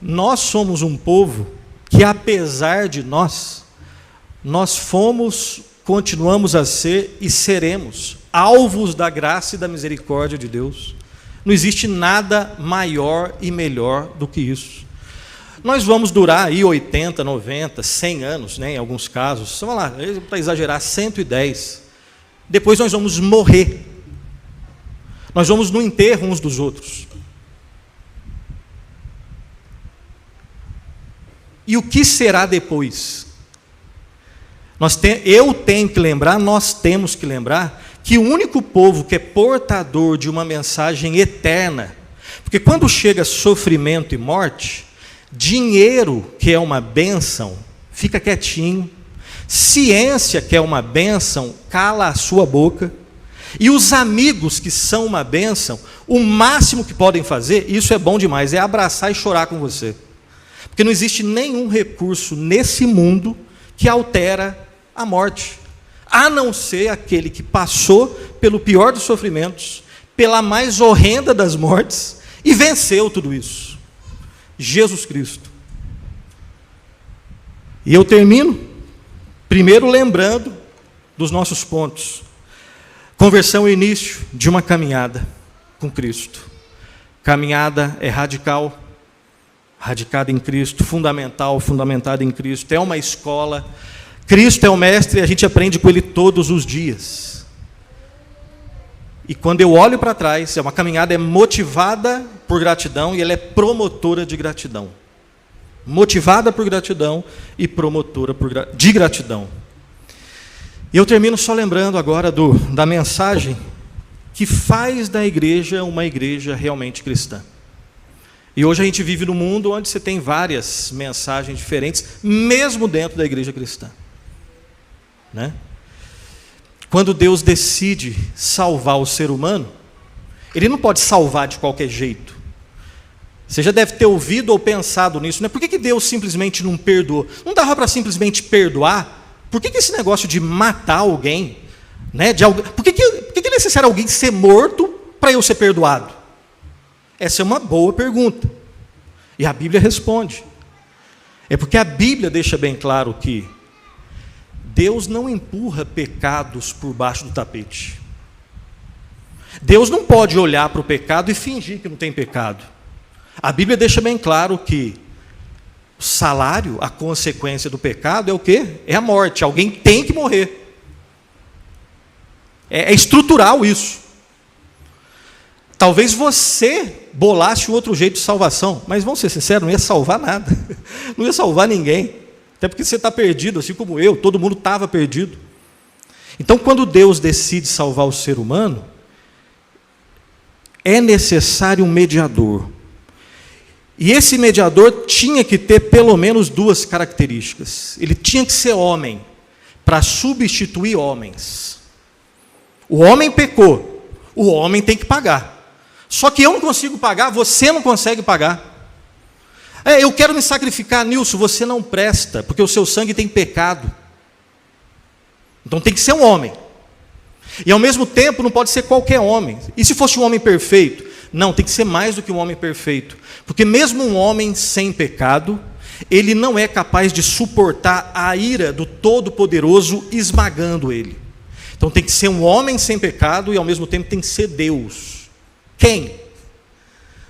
Nós somos um povo que, apesar de nós fomos, continuamos a ser e seremos alvos da graça e da misericórdia de Deus. Não existe nada maior e melhor do que isso. Nós vamos durar aí 80, 90, 100 anos, né, em alguns casos, vamos lá, para exagerar, 110. Depois nós vamos morrer. Nós vamos no enterro uns dos outros. E o que será depois? Eu tenho que lembrar, nós temos que lembrar, que o único povo que é portador de uma mensagem eterna, porque quando chega sofrimento e morte, dinheiro, que é uma bênção, fica quietinho, ciência, que é uma bênção, cala a sua boca, e os amigos, que são uma bênção, o máximo que podem fazer, isso é bom demais, é abraçar e chorar com você, porque não existe nenhum recurso nesse mundo que altera a morte, a não ser aquele que passou pelo pior dos sofrimentos, pela mais horrenda das mortes, e venceu tudo isso. Jesus Cristo. E eu termino, primeiro lembrando dos nossos pontos. Conversão é o início de uma caminhada com Cristo. Caminhada é radical, radicada em Cristo, fundamental, fundamentada em Cristo. É uma escola. Cristo é o mestre e a gente aprende com Ele todos os dias. E quando eu olho para trás, é uma caminhada motivada por gratidão e ela é promotora de gratidão. Motivada por gratidão e promotora de gratidão. E eu termino só lembrando agora da mensagem que faz da igreja uma igreja realmente cristã. E hoje a gente vive num mundo onde você tem várias mensagens diferentes, mesmo dentro da igreja cristã. Né? Quando Deus decide salvar o ser humano, Ele não pode salvar de qualquer jeito. Você já deve ter ouvido ou pensado nisso, né? Por que Deus simplesmente não perdoou? Não dava para simplesmente perdoar? Por que esse negócio de matar alguém? Né? Por que é necessário alguém ser morto para eu ser perdoado? Essa é uma boa pergunta. E a Bíblia responde. É porque a Bíblia deixa bem claro que Deus não empurra pecados por baixo do tapete. Deus não pode olhar para o pecado e fingir que não tem pecado. A Bíblia deixa bem claro que o salário, a consequência do pecado é o quê? É a morte. Alguém tem que morrer. É estrutural isso. Talvez você bolasse um outro jeito de salvação, mas vamos ser sinceros, não ia salvar nada. Não ia salvar ninguém. Até porque você está perdido, assim como eu, todo mundo estava perdido. Então, quando Deus decide salvar o ser humano, é necessário um mediador. E esse mediador tinha que ter pelo menos duas características. Ele tinha que ser homem, para substituir homens. O homem pecou, o homem tem que pagar. Só que eu não consigo pagar, você não consegue pagar. Eu quero me sacrificar, Nilson, você não presta, porque o seu sangue tem pecado. Então tem que ser um homem. E ao mesmo tempo não pode ser qualquer homem. E se fosse um homem perfeito? Não, tem que ser mais do que um homem perfeito. Porque mesmo um homem sem pecado, ele não é capaz de suportar a ira do Todo-Poderoso esmagando ele. Então tem que ser um homem sem pecado e ao mesmo tempo tem que ser Deus. Quem?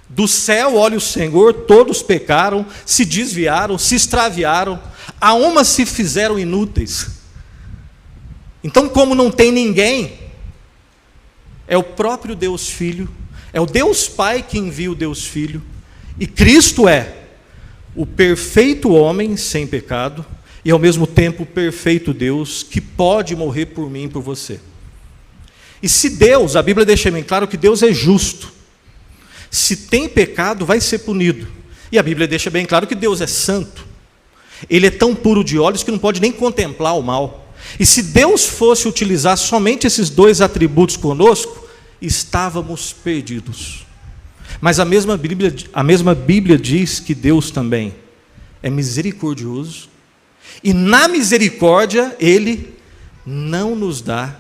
Do céu, olha o Senhor, todos pecaram, se desviaram, se extraviaram, a uma se fizeram inúteis. Então, como não tem ninguém, é o próprio Deus Filho, é o Deus Pai que envia o Deus Filho, e Cristo é o perfeito homem sem pecado, e ao mesmo tempo o perfeito Deus, que pode morrer por mim e por você. E se Deus, a Bíblia deixa bem claro que Deus é justo, se tem pecado, vai ser punido. E a Bíblia deixa bem claro que Deus é santo. Ele é tão puro de olhos que não pode nem contemplar o mal. E se Deus fosse utilizar somente esses dois atributos conosco, estávamos perdidos. Mas a mesma Bíblia diz que Deus também é misericordioso, e na misericórdia Ele não nos dá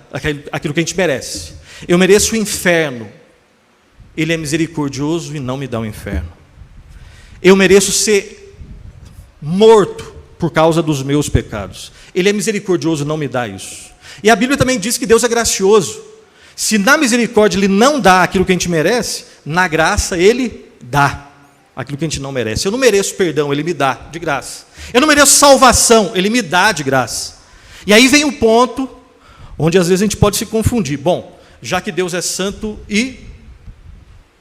aquilo que a gente merece. Eu mereço o inferno, Ele é misericordioso e não me dá o inferno. Eu mereço ser morto por causa dos meus pecados. Ele é misericordioso e não me dá isso. E a Bíblia também diz que Deus é gracioso. Se na misericórdia Ele não dá aquilo que a gente merece, na graça Ele dá aquilo que a gente não merece. Eu não mereço perdão, Ele me dá de graça. Eu não mereço salvação, Ele me dá de graça. E aí vem o ponto onde às vezes a gente pode se confundir. Bom, já que Deus é santo e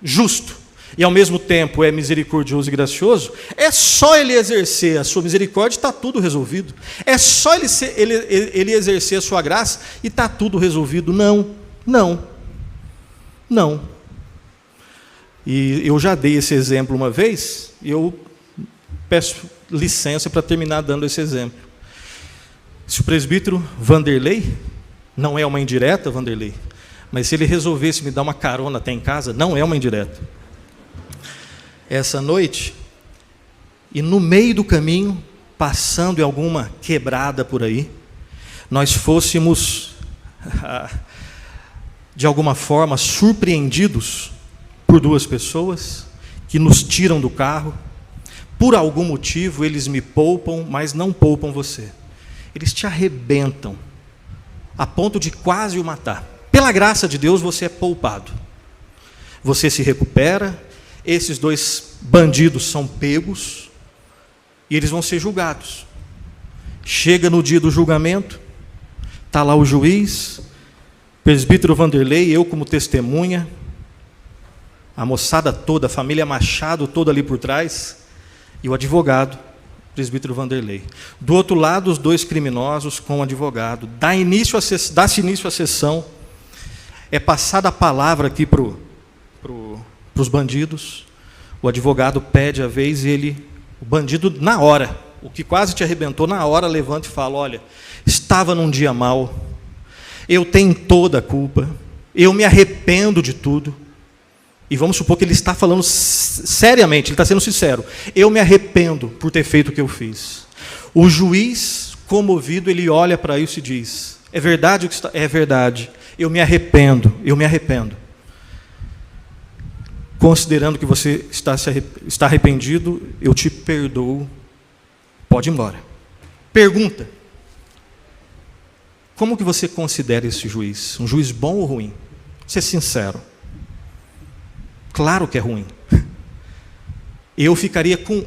justo, e ao mesmo tempo é misericordioso e gracioso, é só Ele exercer a sua misericórdia e está tudo resolvido. É só ele exercer a sua graça e está tudo resolvido. Não. E eu já dei esse exemplo uma vez, e eu peço licença para terminar dando esse exemplo. Se o presbítero Vanderlei, não é uma indireta, Vanderlei, mas se ele resolvesse me dar uma carona até em casa, não é uma indireta. Essa noite, e no meio do caminho, passando em alguma quebrada por aí, nós fôssemos, de alguma forma, surpreendidos por duas pessoas que nos tiram do carro. Por algum motivo, eles me poupam, mas não poupam você. Eles te arrebentam, a ponto de quase o matar. Pela graça de Deus, você é poupado. Você se recupera, esses dois bandidos são pegos, e eles vão ser julgados. Chega no dia do julgamento, está lá o juiz, presbítero Vanderlei, eu como testemunha, a moçada toda, a família Machado toda ali por trás, e o advogado, presbítero Vanderlei. Do outro lado, os dois criminosos com o advogado. Dá-se início à sessão, é passada a palavra aqui para os bandidos, o advogado pede a vez e o bandido na hora, o que quase te arrebentou, na hora levanta e fala: olha, estava num dia mau, eu tenho toda a culpa, eu me arrependo de tudo, E vamos supor que ele está falando seriamente, ele está sendo sincero. Eu me arrependo por ter feito o que eu fiz. O juiz, comovido, ele olha para isso e diz: é verdade o que está? É verdade. Eu me arrependo, eu me arrependo. Considerando que você está arrependido, eu te perdoo. Pode ir embora. Pergunta: como que você considera esse juiz? Um juiz bom ou ruim? Ser sincero. Claro que é ruim. Eu ficaria com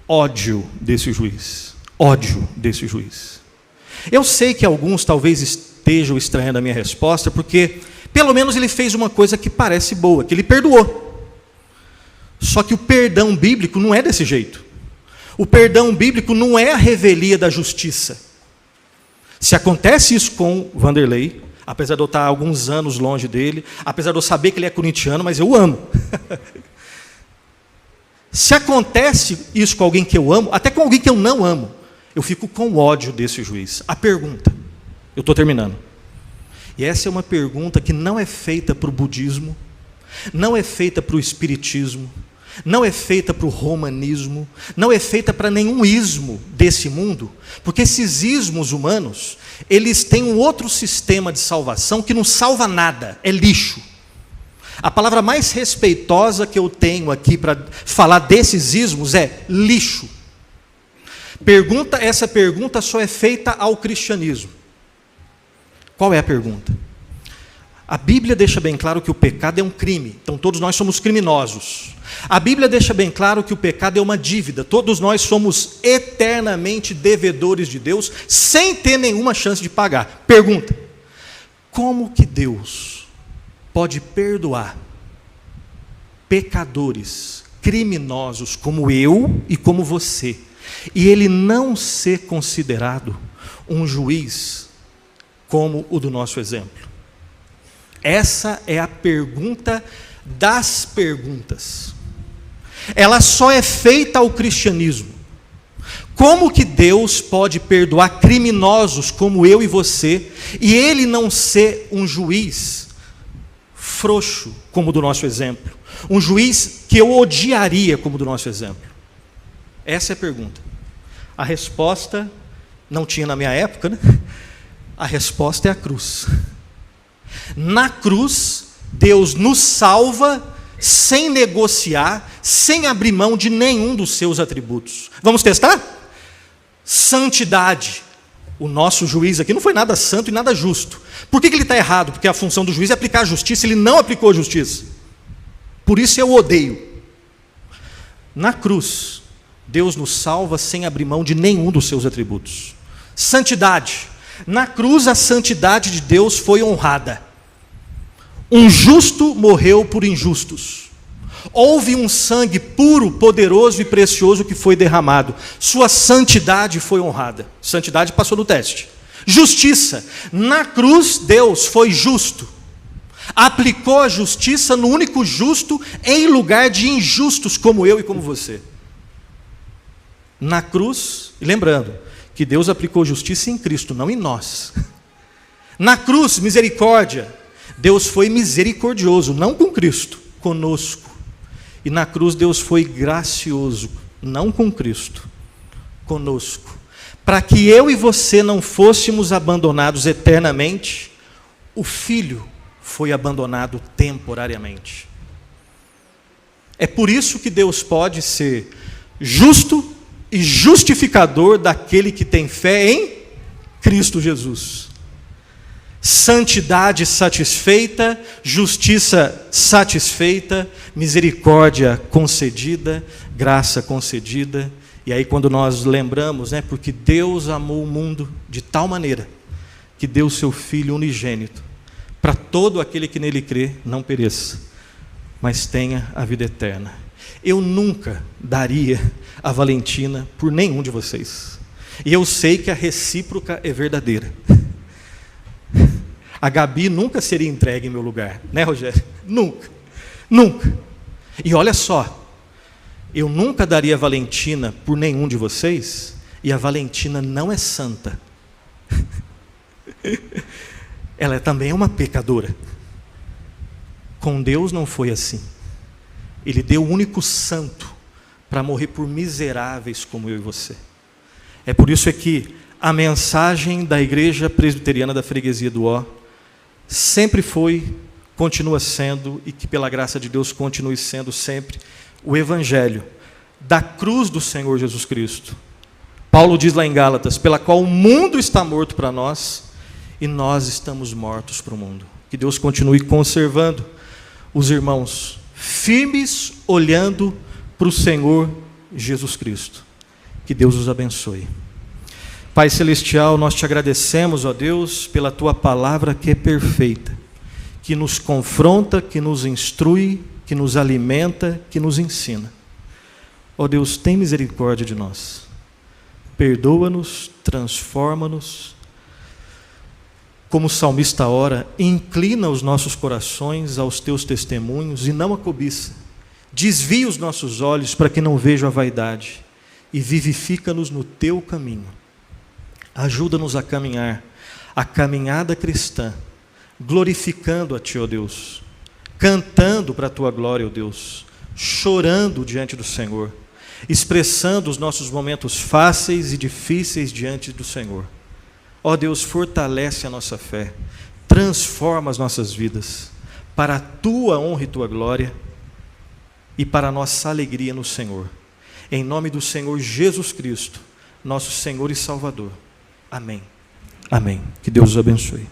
ódio desse juiz. Ódio desse juiz. Eu sei que alguns talvez estejam estranhando a minha resposta, porque pelo menos ele fez uma coisa que parece boa, que ele perdoou. Só que o perdão bíblico não é desse jeito. O perdão bíblico não é a revelia da justiça. Se acontece isso com Vanderlei, apesar de eu estar alguns anos longe dele, apesar de eu saber que ele é corintiano, mas eu amo. Se acontece isso com alguém que eu amo, até com alguém que eu não amo, eu fico com ódio desse juiz. A pergunta, eu estou terminando. E essa é uma pergunta que não é feita para o budismo, não é feita para o espiritismo, não é feita para o romanismo, não é feita para nenhum ismo desse mundo, porque esses ismos humanos, eles têm um outro sistema de salvação que não salva nada, é lixo. A palavra mais respeitosa que eu tenho aqui para falar desses ismos é lixo. Essa pergunta só é feita ao cristianismo. Qual é a pergunta? A Bíblia deixa bem claro que o pecado é um crime, então todos nós somos criminosos. A Bíblia deixa bem claro que o pecado é uma dívida, todos nós somos eternamente devedores de Deus, sem ter nenhuma chance de pagar. Pergunta: como que Deus pode perdoar pecadores, criminosos como eu e como você, e ele não ser considerado um juiz como o do nosso exemplo? Essa é a pergunta das perguntas. Ela só é feita ao cristianismo. Como que Deus pode perdoar criminosos como eu e você, e ele não ser um juiz frouxo como o do nosso exemplo? Um juiz que eu odiaria como o do nosso exemplo? Essa é a pergunta. A resposta não tinha na minha época, né? A resposta é a cruz. Na cruz, Deus nos salva sem negociar, sem abrir mão de nenhum dos seus atributos. Vamos testar? Santidade. O nosso juiz aqui não foi nada santo e nada justo. Por que ele está errado? Porque a função do juiz é aplicar a justiça, ele não aplicou a justiça. Por isso eu odeio. Na cruz, Deus nos salva sem abrir mão de nenhum dos seus atributos. Santidade. Na cruz, a santidade de Deus foi honrada. Um justo morreu por injustos. Houve um sangue puro, poderoso e precioso que foi derramado. Sua santidade foi honrada. Santidade passou no teste. Justiça. Na cruz, Deus foi justo. Aplicou a justiça no único justo em lugar de injustos como eu e como você. Na cruz, e lembrando que Deus aplicou justiça em Cristo, não em nós. Na cruz, misericórdia. Deus foi misericordioso, não com Cristo, conosco. E na cruz Deus foi gracioso, não com Cristo, conosco. Para que eu e você não fôssemos abandonados eternamente, o Filho foi abandonado temporariamente. É por isso que Deus pode ser justo e justificador daquele que tem fé em Cristo Jesus. Santidade satisfeita, justiça satisfeita, misericórdia concedida, graça concedida. E aí quando nós lembramos, porque Deus amou o mundo de tal maneira que deu o seu Filho unigênito, para todo aquele que nele crê não pereça, mas tenha a vida eterna. Eu nunca daria a Valentina por nenhum de vocês. E eu sei que a recíproca é verdadeira. A Gabi nunca seria entregue em meu lugar, né, Rogério? Nunca, nunca. E olha só, eu nunca daria a Valentina por nenhum de vocês, e a Valentina não é santa. Ela também é uma pecadora. Com Deus não foi assim. Ele deu o único santo para morrer por miseráveis como eu e você. É por isso que a mensagem da Igreja Presbiteriana da Freguesia do Ó sempre foi, continua sendo, e que pela graça de Deus continue sendo sempre, o Evangelho da cruz do Senhor Jesus Cristo. Paulo diz lá em Gálatas, pela qual o mundo está morto para nós, e nós estamos mortos para o mundo. Que Deus continue conservando os irmãos firmes, olhando para o Senhor Jesus Cristo. Que Deus os abençoe. Pai Celestial, nós te agradecemos, ó Deus, pela tua palavra que é perfeita, que nos confronta, que nos instrui, que nos alimenta, que nos ensina. Ó Deus, tem misericórdia de nós. Perdoa-nos, transforma-nos. Como o salmista ora, inclina os nossos corações aos teus testemunhos e não a cobiça. Desvia os nossos olhos para que não vejam a vaidade e vivifica-nos no teu caminho. Ajuda-nos a caminhar a caminhada cristã, glorificando a Ti, ó Deus, cantando para a Tua glória, ó Deus, chorando diante do Senhor, expressando os nossos momentos fáceis e difíceis diante do Senhor. Ó Deus, fortalece a nossa fé, transforma as nossas vidas, para a Tua honra e Tua glória, e para a nossa alegria no Senhor. Em nome do Senhor Jesus Cristo, nosso Senhor e Salvador. Amém. Amém. Que Deus os abençoe.